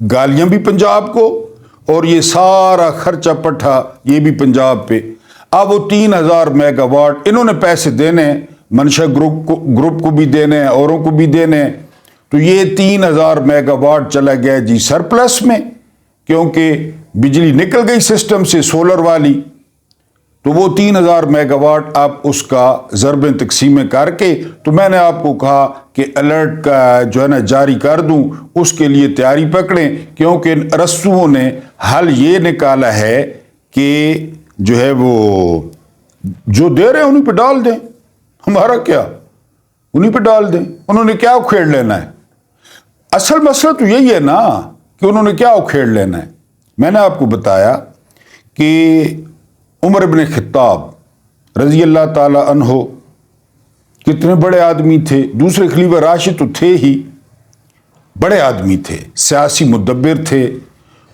گالیاں بھی پنجاب کو اور یہ سارا خرچہ پٹھا یہ بھی پنجاب پہ. اب وہ 3000 میگا واٹ انہوں نے پیسے دینے ہیں، منشا گروپ کو بھی دینے ہیں، اوروں کو بھی دینے ہیں. تو یہ 3000 میگا واٹ چلا گیا جی سرپلس میں، کیونکہ بجلی نکل گئی سسٹم سے سولر والی. تو وہ 3000 میگا واٹ آپ اس کا ضربیں تقسیمیں کر کے، تو میں نے آپ کو کہا کہ الرٹ کا جو ہے نا جاری کر دوں، اس کے لیے تیاری پکڑیں، کیونکہ رسوؤں نے حل یہ نکالا ہے کہ جو ہے وہ جو دے رہے ہیں انہیں پہ ڈال دیں. ہمارا کیا، انہیں پہ ڈال دیں، انہوں نے کیا اکھیڑ لینا ہے. اصل مسئلہ تو یہی ہے نا کہ انہوں نے کیا اکھیڑ لینا ہے. میں نے آپ کو بتایا کہ عمر ابن خطاب رضی اللہ تعالی عنہ کتنے بڑے آدمی تھے. دوسرے خلیفہ راشد تو تھے ہی، بڑے آدمی تھے، سیاسی مدبر تھے،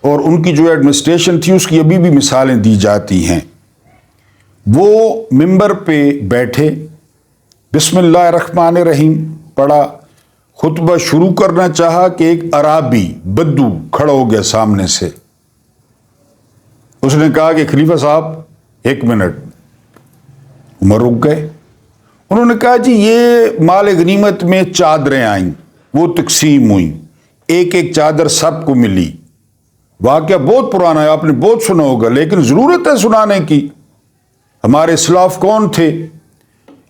اور ان کی جو ایڈمنسٹریشن تھی اس کی ابھی بھی مثالیں دی جاتی ہیں. وہ ممبر پہ بیٹھے، بسم اللہ الرحمن الرحیم پڑھا، خطبہ شروع کرنا چاہا کہ ایک عرابی بدو کھڑا ہو گیا سامنے سے. اس نے کہا کہ خلیفہ صاحب 1 منٹ. عمر رک گئے. انہوں نے کہا جی یہ مال غنیمت میں چادریں آئیں، وہ تقسیم ہوئیں، ایک ایک چادر سب کو ملی. واقعہ بہت پرانا ہے، آپ نے بہت سنا ہوگا، لیکن ضرورت ہے سنانے کی. ہمارے اسلاف کون تھے؟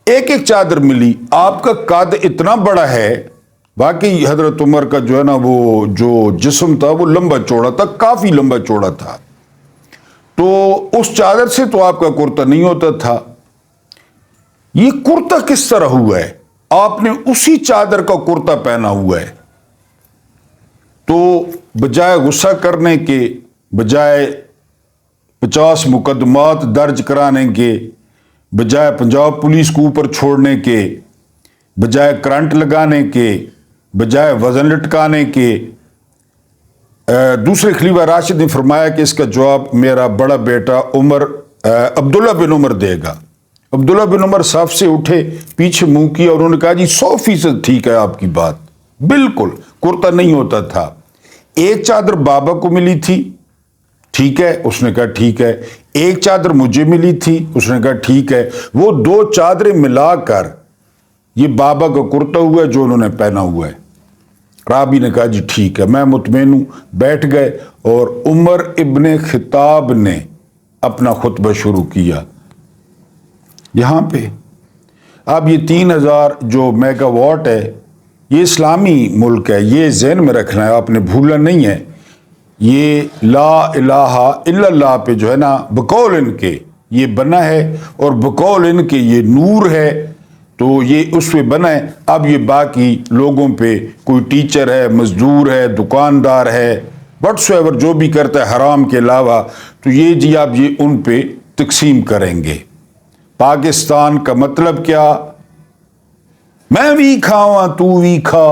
ایک ایک چادر ملی. آپ کا قد اتنا بڑا ہے، باقی حضرت عمر کا جو ہے نا وہ جو جسم تھا وہ لمبا چوڑا تھا، کافی لمبا چوڑا تھا. تو اس چادر سے تو آپ کا کرتا نہیں ہوتا تھا. یہ کرتا کس طرح ہوا ہے؟ آپ نے اسی چادر کا کرتا پہنا ہوا ہے. تو بجائے غصہ کرنے کے، بجائے 50 مقدمات درج کرانے کے، بجائے پنجاب پولیس کو اوپر چھوڑنے کے، بجائے کرنٹ لگانے کے، بجائے وزن لٹکانے کے، دوسرے خلیفہ راشد نے فرمایا کہ اس کا جواب میرا بڑا بیٹا عبداللہ بن عمر دے گا. عبداللہ بن عمر صف سے اٹھے، پیچھے منہ کیا، اور انہوں نے کہا جی 100% ٹھیک ہے آپ کی بات، بالکل کرتا نہیں ہوتا تھا. ایک چادر بابا کو ملی تھی، ٹھیک ہے، اس نے کہا ٹھیک ہے. ایک چادر مجھے ملی تھی، اس نے کہا ٹھیک ہے. وہ 2 چادریں ملا کر یہ بابا کا کرتا ہوا ہے جو انہوں نے پہنا ہوا ہے. رابی نے کہا جی ٹھیک ہے، میں مطمئن ہوں. بیٹھ گئے اور عمر ابن خطاب نے اپنا خطبہ شروع کیا. یہاں پہ اب یہ 3000 جو میگا واٹ ہے، یہ اسلامی ملک ہے، یہ ذہن میں رکھنا ہے، آپ نے بھولا نہیں ہے. یہ لا الہ الا اللہ پہ جو ہے نا بقول ان کے یہ بنا ہے، اور بقول ان کے یہ نور ہے، تو یہ اس پہ بنا ہے. اب یہ باقی لوگوں پہ، کوئی ٹیچر ہے، مزدور ہے، دکاندار ہے، وٹس ایور جو بھی کرتا ہے حرام کے علاوہ، تو یہ جی آپ یہ ان پہ تقسیم کریں گے. پاکستان کا مطلب کیا؟ میں بھی کھاواں تو بھی کھا،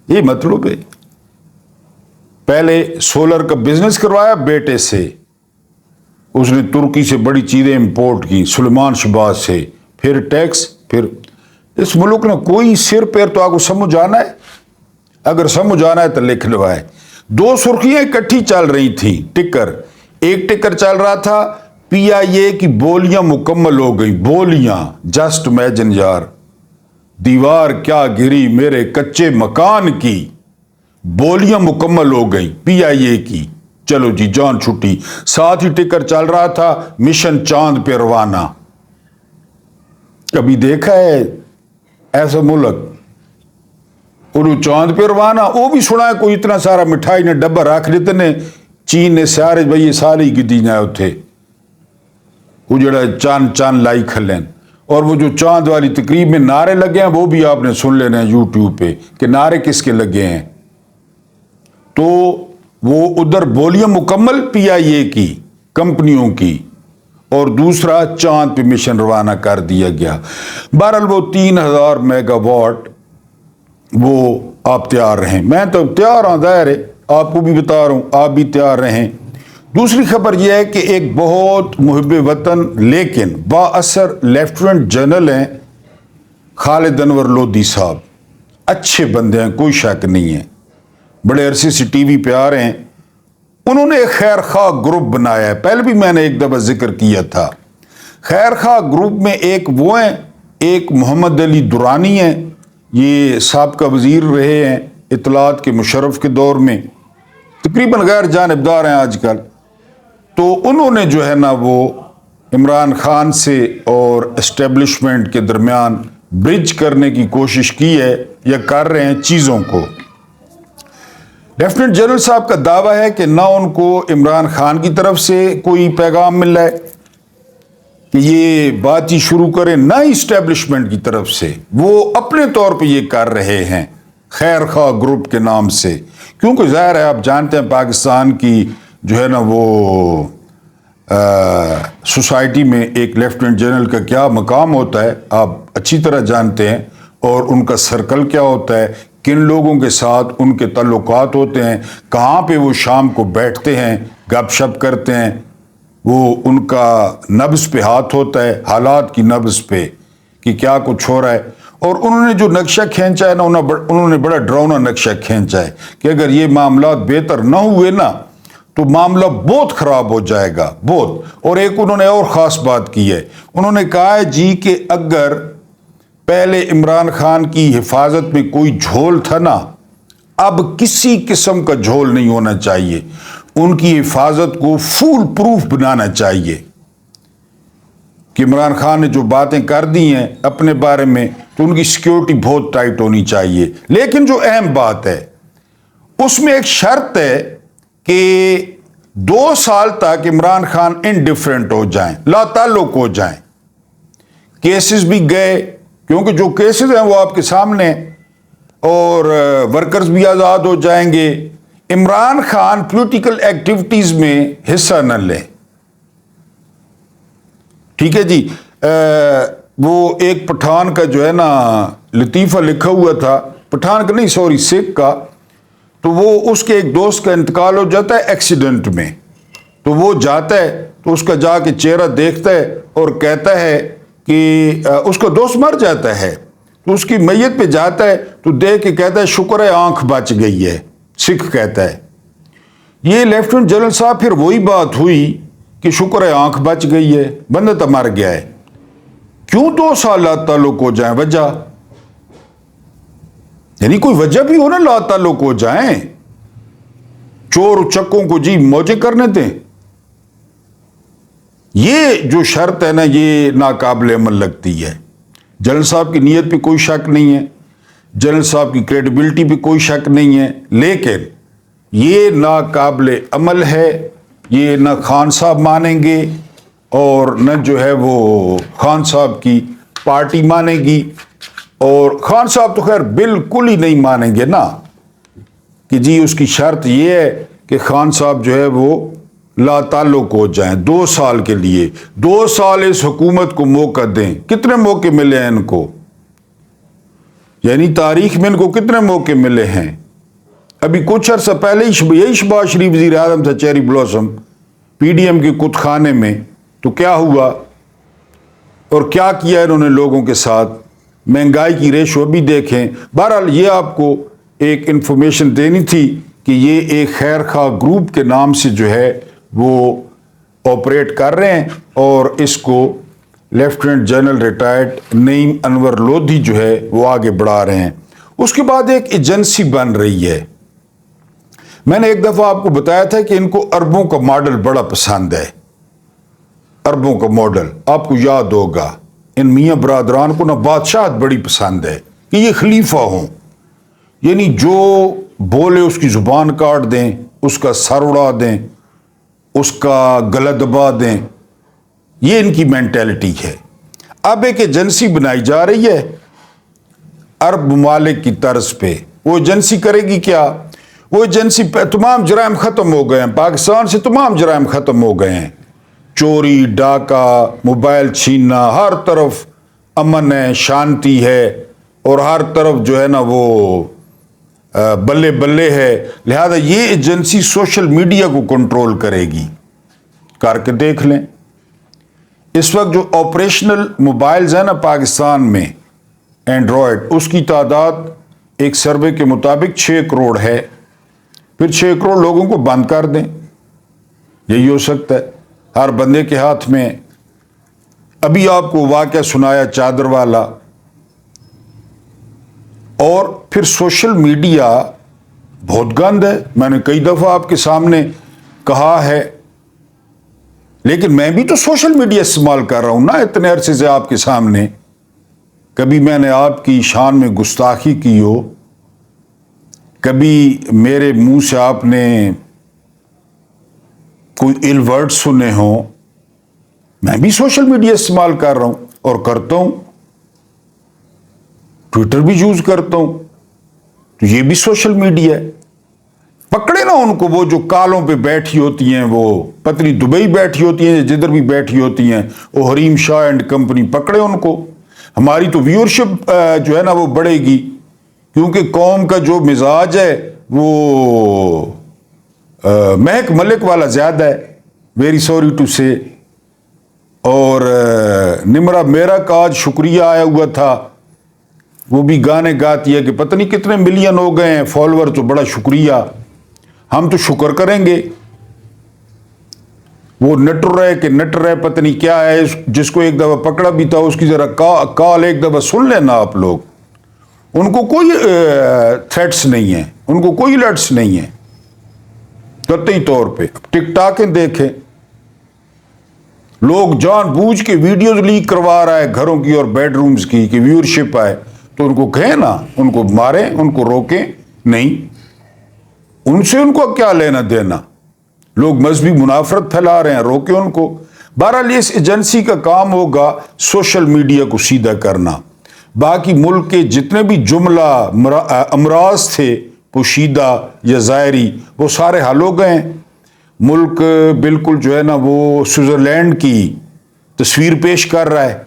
یہ مطلب ہے. پہلے سولر کا بزنس کروایا بیٹے سے، اس نے ترکی سے بڑی چیزیں امپورٹ کی، سلیمان شہباز سے، پھر ٹیکس. پھر اس ملک نے کوئی سر پیر تو آپ کو سمجھ آنا ہے؟ اگر سمجھ آنا ہے تو لکھ لوائے. 2 سرخیاں اکٹھی چل رہی تھیں، ٹکر. ایک ٹکر چل رہا تھا PIA کی بولیاں مکمل ہو گئی. بولیاں جسٹ امیجن یار، دیوار کیا گری میرے کچے مکان کی، بولیاں مکمل ہو گئی PIA کی. چلو جی جان چھٹی. ساتھ ہی ٹکر چل رہا تھا مشن چاند پہ روانہ. کبھی دیکھا ہے ایسا ملک؟ انہوں چاند پہ روانہ، وہ بھی سنا ہے کوئی اتنا سارا مٹھائی نے ڈبہ رکھ لیتے نے چین نے سارے بھائی سارے کی دی جائے اتھے وہ جڑا چاند لائی کھلین. اور وہ جو چاند والی تقریب میں نعرے لگے ہیں وہ بھی آپ نے سن لینے ہیں یوٹیوب پہ کہ نعرے کس کے لگے ہیں. تو وہ ادھر بولیاں مکمل PIA کی کمپنیوں کی، اور دوسرا چاند پہ مشن روانہ کر دیا گیا. بہرحال وہ 3000 میگا واٹ وہ آپ تیار رہیں. میں تو تیار ہوں، ظاہر ہے آپ کو بھی بتا رہا ہوں، آپ بھی تیار رہیں. دوسری خبر یہ ہے کہ ایک بہت محب وطن لیکن با اثر لیفٹیننٹ جنرل ہیں خالد انور لودھی صاحب. اچھے بندے ہیں، کوئی شک نہیں ہے. بڑے عرصے سے ٹی وی پہ آ رہے ہیں، انہوں نے ایک خیر خواہ گروپ بنایا ہے. پہلے بھی میں نے ایک دفعہ ذکر کیا تھا. خیر خواہ گروپ میں ایک وہ ہیں، ایک محمد علی درانی ہیں، یہ سابقہ وزیر رہے ہیں اطلاعات کے مشرف کے دور میں، تقریباً غیر جانبدار ہیں آج کل. تو انہوں نے جو ہے نا وہ عمران خان سے اور اسٹیبلشمنٹ کے درمیان برج کرنے کی کوشش کی ہے یا کر رہے ہیں چیزوں کو. لیفٹیننٹ جنرل صاحب کا دعویٰ ہے کہ نہ ان کو عمران خان کی طرف سے کوئی پیغام مل رہا ہے کہ یہ بات ہی شروع کریں، نہ ہی اسٹیبلشمنٹ کی طرف سے. وہ اپنے طور پہ یہ کر رہے ہیں خیر خواہ گروپ کے نام سے، کیونکہ ظاہر ہے آپ جانتے ہیں پاکستان کی جو ہے نا وہ سوسائٹی میں ایک لیفٹیننٹ جنرل کا کیا مقام ہوتا ہے، آپ اچھی طرح جانتے ہیں، اور ان کا سرکل کیا ہوتا ہے، کن لوگوں کے ساتھ ان کے تعلقات ہوتے ہیں، کہاں پہ وہ شام کو بیٹھتے ہیں گپ شپ کرتے ہیں. وہ ان کا نبض پہ ہاتھ ہوتا ہے، حالات کی نبض پہ کہ کیا کچھ ہو رہا ہے. اور انہوں نے جو نقشہ کھینچا ہے نا، انہوں نے بڑا ڈراؤنا نقشہ کھینچا ہے کہ اگر یہ معاملات بہتر نہ ہوئے نا تو معاملہ بہت خراب ہو جائے گا، بہت. اور ایک انہوں نے اور خاص بات کی ہے، انہوں نے کہا ہے جی کہ اگر پہلے عمران خان کی حفاظت میں کوئی جھول تھا نا، اب کسی قسم کا جھول نہیں ہونا چاہیے. ان کی حفاظت کو فول پروف بنانا چاہیے کہ عمران خان نے جو باتیں کر دی ہیں اپنے بارے میں تو ان کی سیکیورٹی بہت ٹائٹ ہونی چاہیے. لیکن جو اہم بات ہے اس میں ایک شرط ہے کہ 2 سال تک عمران خان انڈیفرنٹ ہو جائیں، لا تعلق ہو جائیں. کیسز بھی گئے، کیونکہ جو کیسز ہیں وہ آپ کے سامنے ہیں، اور ورکرز بھی آزاد ہو جائیں گے. عمران خان پولیٹیکل ایکٹیویٹیز میں حصہ نہ لیں. ٹھیک ہے جی. وہ ایک پٹھان کا جو ہے نا لطیفہ لکھا ہوا تھا، پٹھان کا نہیں سوری سکھ کا، تو وہ اس کے ایک دوست کا انتقال ہو جاتا ہے ایکسیڈنٹ میں، تو وہ جاتا ہے تو اس کا جا کے چہرہ دیکھتا ہے اور کہتا ہے کہ اس کا دوست مر جاتا ہے تو اس کی میت پہ جاتا ہے تو دیکھ کے کہتا ہے شکر ہے آنکھ بچ گئی ہے. سکھ کہتا ہے. یہ لیفٹیننٹ جنرل صاحب پھر وہی بات ہوئی کہ شکر ہے آنکھ بچ گئی ہے، بندہ تو مر گیا ہے. کیوں 2 سال لا تعلق ہو جائیں؟ وجہ یعنی کوئی وجہ بھی ہو نا لا تعلق ہو جائیں. چور چکوں کو جی موجے کرنے دیں. یہ جو شرط ہے نا یہ ناقابل عمل لگتی ہے. جنرل صاحب کی نیت پہ کوئی شک نہیں ہے، جنرل صاحب کی کریڈیبلٹی پہ کوئی شک نہیں ہے، لیکن یہ ناقابل عمل ہے. یہ نہ خان صاحب مانیں گے اور نہ جو ہے وہ خان صاحب کی پارٹی مانے گی، اور خان صاحب تو خیر بالکل ہی نہیں مانیں گے نا کہ جی اس کی شرط یہ ہے کہ خان صاحب جو ہے وہ لا تعلق ہو جائیں 2 سال کے لیے. 2 سال اس حکومت کو موقع دیں. کتنے موقع ملے ہیں ان کو؟ یعنی تاریخ میں ان کو کتنے موقع ملے ہیں؟ ابھی کچھ عرصہ پہلے ہی یہی شہباز شریف وزیر اعظم تھا cherry blossom P D M کے کت خانے میں، تو کیا ہوا اور کیا کیا انہوں نے لوگوں کے ساتھ؟ مہنگائی کی ریشو بھی دیکھیں. بہرحال یہ آپ کو ایک انفارمیشن دینی تھی کہ یہ ایک خیر خواہ گروپ کے نام سے جو ہے وہ آپریٹ کر رہے ہیں، اور اس کو لیفٹیننٹ جنرل ریٹائرڈ نعیم انور لودھی جو ہے وہ آگے بڑھا رہے ہیں. اس کے بعد ایک ایجنسی بن رہی ہے. میں نے ایک دفعہ آپ کو بتایا تھا کہ ان کو عربوں کا ماڈل بڑا پسند ہے. عربوں کا ماڈل آپ کو یاد ہوگا، ان میاں برادران کو نا بادشاہت بڑی پسند ہے کہ یہ خلیفہ ہوں، یعنی جو بولے اس کی زبان کاٹ دیں، اس کا سر اڑا دیں، اس کا گلا دبا دیں. یہ ان کی مینٹیلٹی ہے. اب ایک ایجنسی بنائی جا رہی ہے عرب ممالک کی طرز پہ. وہ ایجنسی کرے گی کیا؟ وہ ایجنسی پہ تمام جرائم ختم ہو گئے ہیں، پاکستان سے تمام جرائم ختم ہو گئے ہیں. چوری، ڈاکہ، موبائل چھیننا، ہر طرف امن ہے، شانتی ہے، اور ہر طرف جو ہے نا وہ بلے بلے ہے. لہذا یہ ایجنسی سوشل میڈیا کو کنٹرول کرے گی. کر کے دیکھ لیں. اس وقت جو آپریشنل موبائلز ہیں نا پاکستان میں اینڈرائڈ، اس کی تعداد ایک سروے کے مطابق 6 کروڑ ہے. پھر 6 کروڑ لوگوں کو بند کر دیں. یہی ہو سکتا ہے. ہر بندے کے ہاتھ میں. ابھی آپ کو واقعہ سنایا چادر والا. اور پھر سوشل میڈیا بہت گند ہے. میں نے کئی دفعہ آپ کے سامنے کہا ہے، لیکن میں بھی تو سوشل میڈیا استعمال کر رہا ہوں نا اتنے عرصے سے آپ کے سامنے. کبھی میں نے آپ کی شان میں گستاخی کی ہو، کبھی میرے منہ سے آپ نے کوئی ill ورڈ سنے ہوں. میں بھی سوشل میڈیا استعمال کر رہا ہوں اور کرتا ہوں. ٹویٹر بھی یوز کرتا ہوں. تو یہ بھی سوشل میڈیا ہے. پکڑے نا ان کو، وہ جو کالوں پہ بیٹھی ہوتی ہیں، وہ پتنی دبئی بیٹھی ہوتی ہیں، جدھر بھی بیٹھی ہوتی ہیں، وہ حریم شاہ اینڈ کمپنی. پکڑے ان کو. ہماری تو ویورشپ جو ہے نا وہ بڑھے گی، کیونکہ قوم کا جو مزاج ہے وہ مہک ملک والا زیادہ ہے. ویری سوری ٹو سے. اور نمرا میرا کا آج شکریہ آیا ہوا تھا، وہ بھی گانے گاتی ہے کہ پتہ نہیں کتنے ملین ہو گئے ہیں فالوور. تو بڑا شکریہ، ہم تو شکر کریں گے. وہ نٹر ہے کہ نٹر ہے پتہ نہیں کیا ہے، جس کو ایک دفعہ پکڑا بھی تھا اس کی ذرا کال ایک دفعہ سن لینا آپ لوگ. ان کو کوئی تھریٹس نہیں ہیں، ان کو کوئی لٹس نہیں ہیں قطعی طور پہ. ٹک ٹاک دیکھیں، لوگ جان بوجھ کے ویڈیوز لیک کروا رہا ہے گھروں کی اور بیڈ رومز کی کہ ویورشپ آئے. تو ان کو کہیں نا، ان کو ماریں، ان کو روکیں نہیں. ان سے ان کو کیا لینا دینا؟ لوگ مذہبی منافرت پھیلا رہے ہیں، روکیں ان کو. بہرحال اس ایجنسی کا کام ہوگا سوشل میڈیا کو سیدھا کرنا. باقی ملک کے جتنے بھی جملہ امراض تھے پوشیدہ یا ظاہری، وہ سارے حل ہو گئے ہیں. ملک بالکل جو ہے نا وہ سوئٹزرلینڈ کی تصویر پیش کر رہا ہے.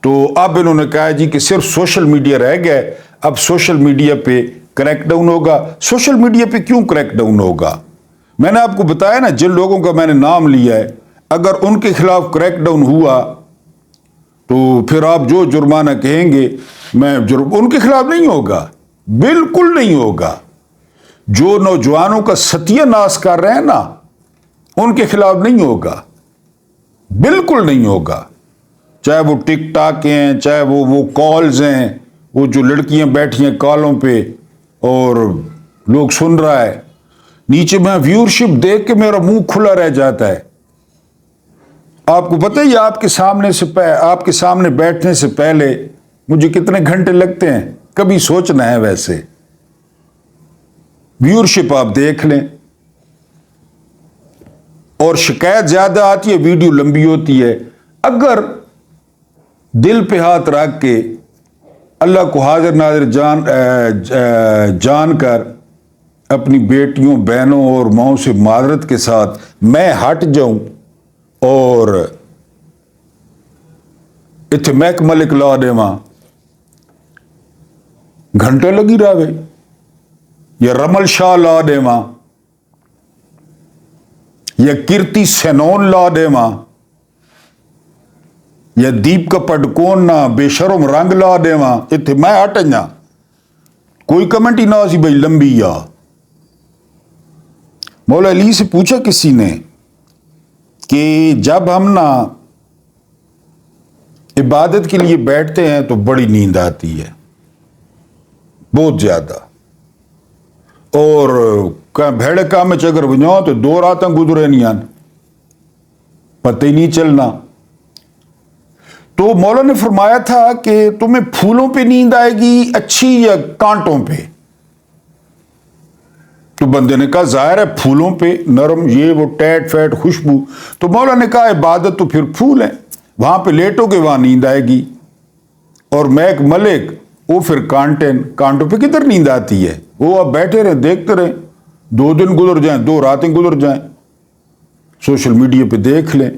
تو اب انہوں نے کہا جی کہ صرف سوشل میڈیا رہ گئے، اب سوشل میڈیا پہ کریک ڈاؤن ہوگا. سوشل میڈیا پہ کیوں کریک ڈاؤن ہوگا؟ میں نے آپ کو بتایا نا، جن لوگوں کا میں نے نام لیا ہے، اگر ان کے خلاف کریک ڈاؤن ہوا تو پھر آپ جو جرمانہ کہیں گے ان کے خلاف نہیں ہوگا، بالکل نہیں ہوگا. جو نوجوانوں کا ستیہ ناش کر رہے ہیں نا، ان کے خلاف نہیں ہوگا، بالکل نہیں ہوگا. چاہے وہ ٹک ٹاک ہیں، چاہے وہ کالز ہیں، وہ جو لڑکیاں بیٹھی ہیں کالوں پہ اور لوگ سن رہا ہے. نیچے میں ویورشپ دیکھ کے میرا منہ کھلا رہ جاتا ہے. آپ کو پتہ ہے یہ آپ کے سامنے بیٹھنے سے پہلے مجھے کتنے گھنٹے لگتے ہیں؟ کبھی سوچنا ہے. ویسے ویورشپ آپ دیکھ لیں. اور شکایت زیادہ آتی ہے، ویڈیو لمبی ہوتی ہے. اگر دل پہ ہاتھ رکھ کے اللہ کو حاضر ناظر جان کر اپنی بیٹیوں، بہنوں اور ماؤں سے معذرت کے ساتھ میں ہٹ جاؤں اور اتنے مہک ملک لا دے ماں گھنٹے لگی رہے، یا رمل شاہ لا دے ماں، یا کیرتی سینون لا دے ماں، یا دیپکا پڈکون نہ بے شرم رنگ لا دے ماں، اتنے میں ہٹ جا. کوئی کمنٹ ہی نہ سی بھائی لمبی. یا مولا علی سے پوچھا کسی نے کہ جب ہم نا عبادت کے لیے بیٹھتے ہیں تو بڑی نیند آتی ہے، بہت زیادہ. اور بھیڑے کام میں چگر بجاؤ تو 2 راتیں گزرے نہیں آن، پتہ ہی نہیں چلنا. تو مولا نے فرمایا تھا کہ تمہیں پھولوں پہ نیند آئے گی اچھی یا کانٹوں پہ؟ تو بندے نے کہا ظاہر ہے پھولوں پہ، نرم یہ وہ ٹیٹ فیٹ خوشبو. تو مولا نے کہا عبادت تو پھر پھول ہے، وہاں پہ لیٹو گے وہاں نیند آئے گی. اور مہک ملک وہ پھر کانٹوں پہ کدھر نیند آتی ہے؟ وہ آپ بیٹھے رہیں دیکھتے رہیں، 2 دن گزر جائیں، 2 راتیں گزر جائیں. سوشل میڈیا پہ دیکھ لیں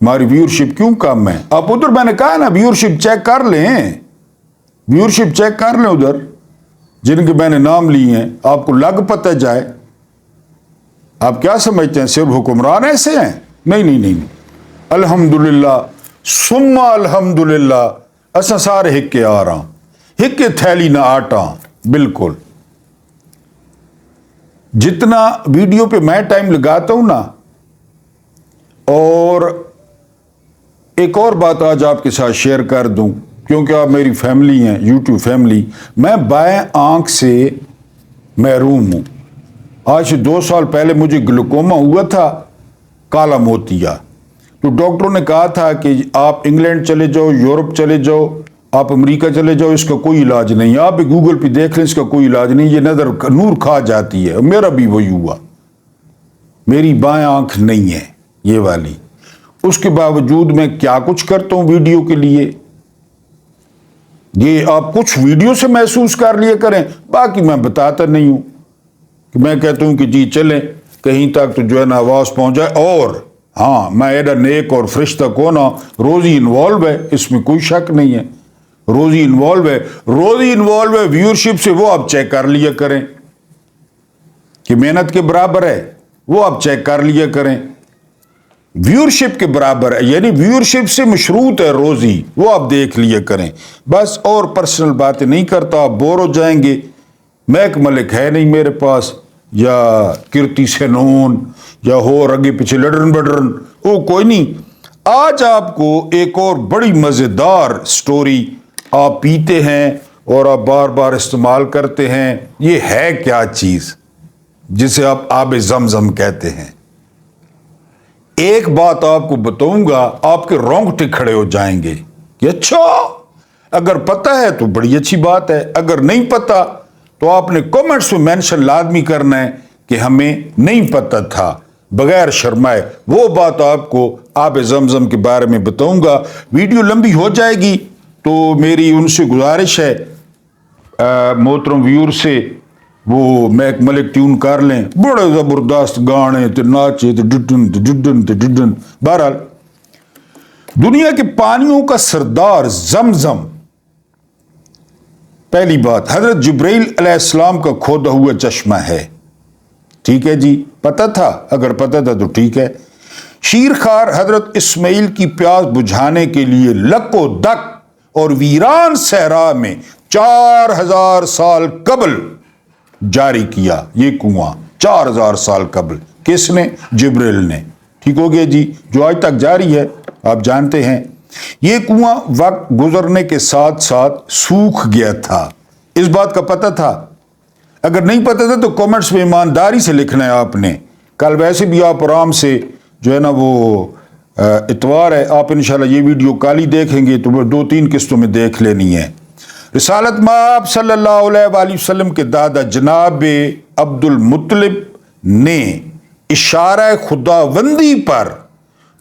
ہماری ویورشپ کیوں کم ہے. آپ ادھر میں نے کہا نا ویورشپ چیک کر لیں، ویورشپ چیک کر لیں ادھر جن کے میں نے نام لیے ہیں، آپ کو لگ پتہ جائے. آپ کیا سمجھتے ہیں صرف حکمران ایسے ہیں؟ نہیں. الحمدللہ ثم الحمدللہ اساں سارے ہکے آ رہا ہک کے تھیلی نہ آٹا. بالکل جتنا ویڈیو پہ میں ٹائم لگاتا ہوں نا، اور ایک اور بات آج آپ کے ساتھ شیئر کر دوں، کیونکہ آپ میری فیملی ہیں، یوٹیوب فیملی، میں بائیں آنکھ سے محروم ہوں۔ آج سے 2 سال پہلے مجھے گلوکوما ہوا تھا، کالا موتیا، تو ڈاکٹروں نے کہا تھا کہ آپ انگلینڈ چلے جاؤ، یورپ چلے جاؤ، آپ امریکہ چلے جاؤ، اس کا کوئی علاج نہیں ہے، آپ بھی گوگل پہ دیکھ لیں، اس کا کوئی علاج نہیں، یہ نظر نور کھا جاتی ہے۔ میرا بھی وہی ہوا، میری بائیں آنکھ نہیں ہے یہ والی، اس کے باوجود میں کیا کچھ کرتا ہوں ویڈیو کے لیے۔ یہ آپ کچھ ویڈیو سے محسوس کر لیا کریں، باقی میں بتاتا نہیں ہوں، کہ میں کہتا ہوں کہ جی چلیں کہیں تک تو جو ہے نا آواز پہنچ جائے۔ اور ہاں، میں ایڈا نیک اور فرشتہ کون ہوں، روزی انوالو ہے، اس میں کوئی شک نہیں ہے، روزی انوالو ہے، روزی انوالو ہے ویورشپ سے، وہ آپ چیک کر لیا کریں کہ محنت کے برابر ہے، وہ آپ چیک کر لیا کریں، ویورشپ کے برابر ہے، یعنی ویورشپ سے مشروط ہے روزی، وہ آپ دیکھ لیا کریں۔ بس اور پرسنل باتیں نہیں کرتا، آپ بور ہو جائیں گے۔ میک ملک ہے نہیں میرے پاس، یا کرتی سنون، یا ہو رگے پیچھے لڈرن بڈرن، وہ کوئی نہیں۔ آج آپ کو ایک اور بڑی مزیدار سٹوری، آپ پیتے ہیں اور آپ بار بار استعمال کرتے ہیں، یہ ہے کیا چیز جسے آپ آب زمزم کہتے ہیں؟ ایک بات آپ کو بتاؤں گا، آپ کے رونگٹے کھڑے ہو جائیں گے کہ اچھا، اگر پتہ ہے تو بڑی اچھی بات ہے، اگر نہیں پتہ تو آپ نے کامنٹس میں مینشن لازمی کرنا ہے کہ ہمیں نہیں پتہ تھا، بغیر شرمائے۔ وہ بات آپ کو آب زمزم کے بارے میں بتاؤں گا۔ ویڈیو لمبی ہو جائے گی تو میری ان سے گزارش ہے، محترم ویور سے، وہ میک ملک ٹیون کر لیں، بڑے زبردست گانے تے ناچے تے ڈڈن تے ڈڈن تے ڈڈن۔ بہرحال، دنیا کے پانیوں کا سردار زمزم، پہلی بات حضرت جبرائیل علیہ السلام کا کھودا ہوا چشمہ ہے، ٹھیک ہے جی، پتہ تھا؟ اگر پتہ تھا تو ٹھیک ہے۔ شیرخوار حضرت اسماعیل کی پیاس بجھانے کے لیے لک و دک اور ویران صحرا میں 4000 سال قبل جاری کیا یہ کنواں، 4000 سال قبل۔ کس نے؟ جبرائیل نے، ٹھیک ہو گیا جی، جو آج تک جاری ہے، آپ جانتے ہیں۔ یہ کنواں وقت گزرنے کے ساتھ ساتھ سوکھ گیا تھا، اس بات کا پتہ تھا؟ اگر نہیں پتہ تھا تو کامنٹس میں ایمانداری سے لکھنا ہے آپ نے۔ کل ویسے بھی آپ آرام سے جو ہے نا، وہ اتوار ہے، آپ انشاءاللہ یہ ویڈیو کل ہی دیکھیں گے تو وہ 2-3 قسطوں میں دیکھ لینی ہے۔ رسالت مآب صلی اللہ علیہ وآلہ وسلم کے دادا جناب عبد المطلب نے اشارہ خداوندی پر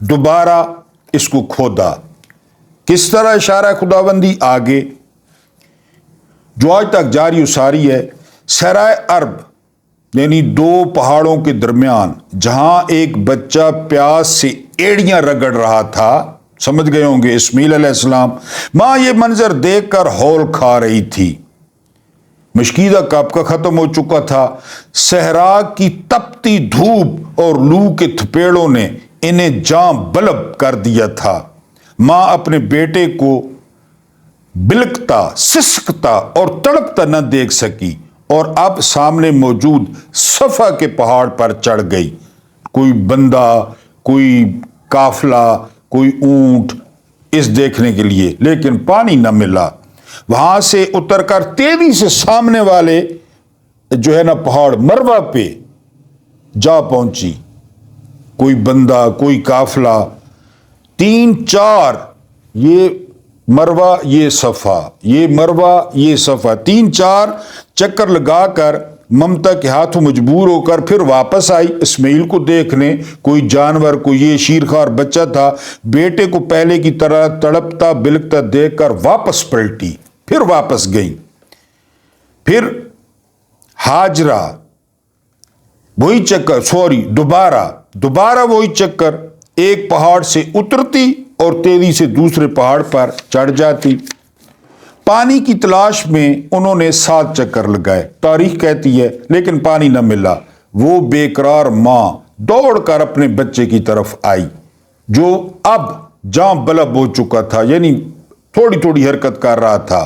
دوبارہ اس کو کھودا۔ کس طرح اشارہ خداوندی؟ آگے جو آج تک جاری و ساری ہے، صحرائے عرب یعنی 2 پہاڑوں کے درمیان، جہاں ایک بچہ پیاس سے ایڑیاں رگڑ رہا تھا، سمجھ گئے ہوں گے، اسماعیل علیہ السلام، ماں یہ منظر دیکھ کر ہول کھا رہی تھی۔ مشکیزہ کب کا ختم ہو چکا تھا، صحرا کی تپتی دھوپ اور لو کے تھپیڑوں نے انہیں جاں بلب کر دیا تھا۔ ماں اپنے بیٹے کو بلکتا، سسکتا اور تڑپتا نہ دیکھ سکی، اور اب سامنے موجود صفا کے پہاڑ پر چڑھ گئی۔ کوئی بندہ، کوئی قافلہ، کوئی اونٹ، اس دیکھنے کے لیے، لیکن پانی نہ ملا۔ وہاں سے اتر کر تیزی سے سامنے والے جو ہے نا پہاڑ مروہ پہ جا پہنچی۔ کوئی بندہ، کوئی قافلہ، 3-4، یہ مروہ یہ صفا، یہ مروہ یہ صفا، 3-4 چکر لگا کر ممتا کے ہاتھوں مجبور ہو کر پھر واپس آئی اسماعیل کو دیکھنے۔ کوئی جانور، کوئی یہ شیرخوار بچہ تھا، بیٹے کو پہلے کی طرح تڑپتا بلکتا دیکھ کر واپس پلٹی، پھر واپس گئی۔ پھر ہاجرہ وہی چکر، دوبارہ وہی چکر، ایک پہاڑ سے اترتی اور تیزی سے دوسرے پہاڑ پر چڑھ جاتی۔ پانی کی تلاش میں انہوں نے 7 چکر لگائے، تاریخ کہتی ہے، لیکن پانی نہ ملا۔ وہ بے قرار ماں دوڑ کر اپنے بچے کی طرف آئی، جو اب جاں بلب ہو چکا تھا، یعنی تھوڑی تھوڑی حرکت کر رہا تھا۔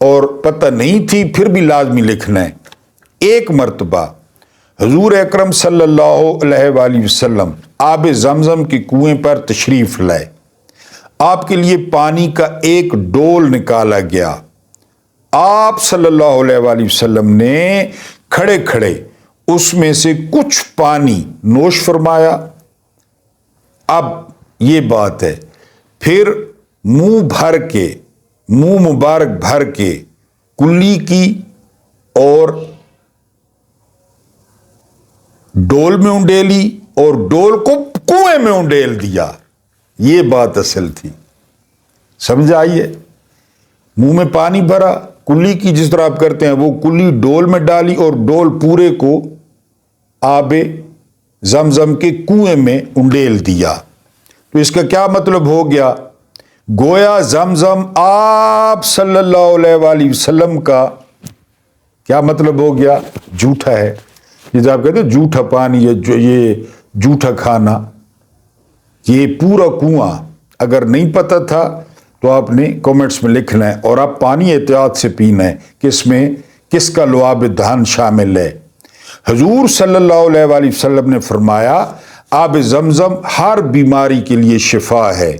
اور پتہ نہیں تھی پھر بھی لازمی لکھنا ہے۔ ایک مرتبہ حضور اکرم صلی اللہ علیہ وآلہ وسلم آب زمزم کے کنویں پر تشریف لائے۔ آپ کے لیے پانی کا ایک ڈول نکالا گیا۔ آپ صلی اللہ علیہ وآلہ وسلم نے کھڑے کھڑے اس میں سے کچھ پانی نوش فرمایا۔ اب یہ بات ہے، پھر منہ مبارک بھر کے کلی کی اور ڈول میں انڈیلی اور ڈول کو کنویں میں انڈیل دیا۔ یہ بات اصل تھی، سمجھ آئیے؟ منہ میں پانی بھرا، کلی کی جس طرح آپ کرتے ہیں وہ کلی ڈول میں ڈالی اور ڈول پورے کو آب زمزم کے کنویں میں انڈیل دیا۔ تو اس کا کیا مطلب ہو گیا؟ گویا زمزم آپ صلی اللہ علیہ وآلہ وسلم کا کیا مطلب ہو گیا؟ جھوٹا ہے۔ جیسے آپ کہتے ہیں جھوٹا پانی، یہ جھوٹا کھانا، یہ پورا کنواں۔ اگر نہیں پتہ تھا تو آپ نے کامنٹس میں لکھنا ہے، اور آپ پانی احتیاط سے پینا ہے کہ اس میں کس کا لعاب دہن شامل ہے۔ حضور صلی اللہ علیہ وآلہ وسلم نے فرمایا آب زمزم ہر بیماری کے لیے شفا ہے۔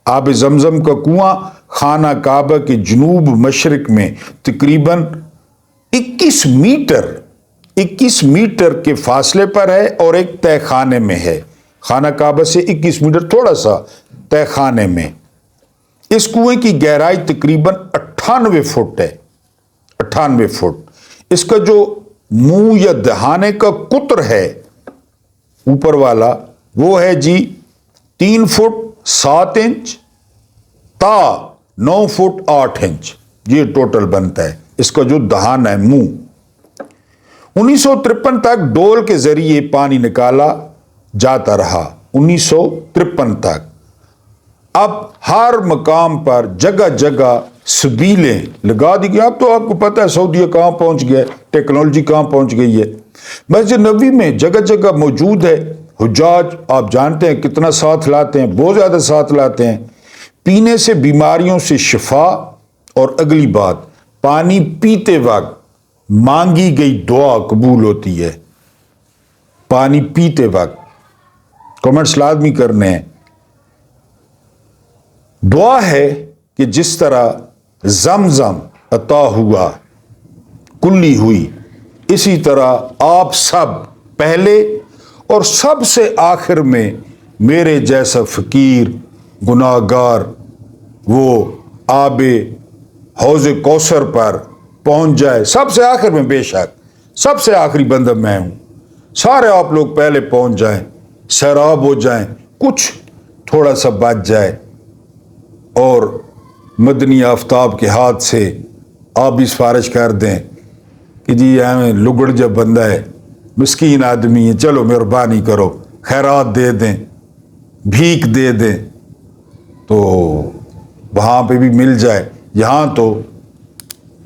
آب زمزم کا کنواں خانہ کعبہ کے جنوب مشرق میں تقریباً 21 میٹر کے فاصلے پر ہے اور ایک تہہ خانے میں ہے۔ خانہ کعبہ سے 21 میٹر تھوڑا سا تہہ خانے میں۔ اس کنویں کی گہرائی تقریباً 98 فٹ ہے، 98 فٹ۔ اس کا جو منہ یا دہانے کا قطر ہے اوپر والا، وہ ہے جی 3 فٹ 7 انچ تا 9 فٹ 8 انچ، یہ ٹوٹل بنتا ہے اس کا جو دہان ہے، منہ۔ 1953 تک ڈول کے ذریعے پانی نکالا جاتا رہا، 1953 تک۔ اب ہر مقام پر جگہ جگہ سبیلیں لگا دی گئی۔ اب تو آپ کو پتہ ہے سعودیہ کہاں پہنچ گیا، ٹیکنالوجی کہاں پہنچ گئی ہے۔ مسجد نبوی میں جگہ جگہ موجود ہے۔ حجاج آپ جانتے ہیں کتنا ساتھ لاتے ہیں، بہت زیادہ ساتھ لاتے ہیں۔ پینے سے بیماریوں سے شفا، اور اگلی بات، پانی پیتے وقت مانگی گئی دعا قبول ہوتی ہے۔ پانی پیتے وقت کمنٹس لازمی کرنے ہیں۔ دعا ہے کہ جس طرح زمزم عطا ہوا، کلی ہوئی، اسی طرح آپ سب پہلے اور سب سے آخر میں میرے جیسا فقیر گناہگار وہ آب حوض کوثر پر پہنچ جائے۔ سب سے آخر میں، بے شک سب سے آخری بندہ میں ہوں، سارے آپ لوگ پہلے پہنچ جائیں، سیراب ہو جائیں، کچھ تھوڑا سا بچ جائے، اور مدنی آفتاب کے ہاتھ سے آپ بھی سفارش کر دیں کہ جی ہمیں لگڑ جب بندہ ہے، مسکین آدمی ہے، چلو مہربانی کرو، خیرات دے دیں، بھیک دے دیں، تو وہاں پہ بھی مل جائے۔ یہاں تو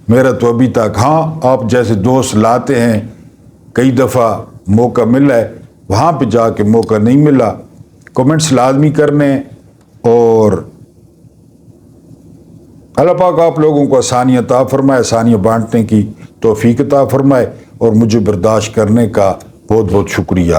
میرا تو ابھی تک، ہاں آپ جیسے دوست لاتے ہیں، کئی دفعہ موقع ملا ہے، وہاں پہ جا کے موقع نہیں ملا۔ کمنٹس لازمی کرنے، اور اللہ پاک آپ لوگوں کو آسانی عطا فرمائے، آسانیاں بانٹنے کی توفیق عطا فرمائے، اور مجھے برداشت کرنے کا بہت بہت شکریہ۔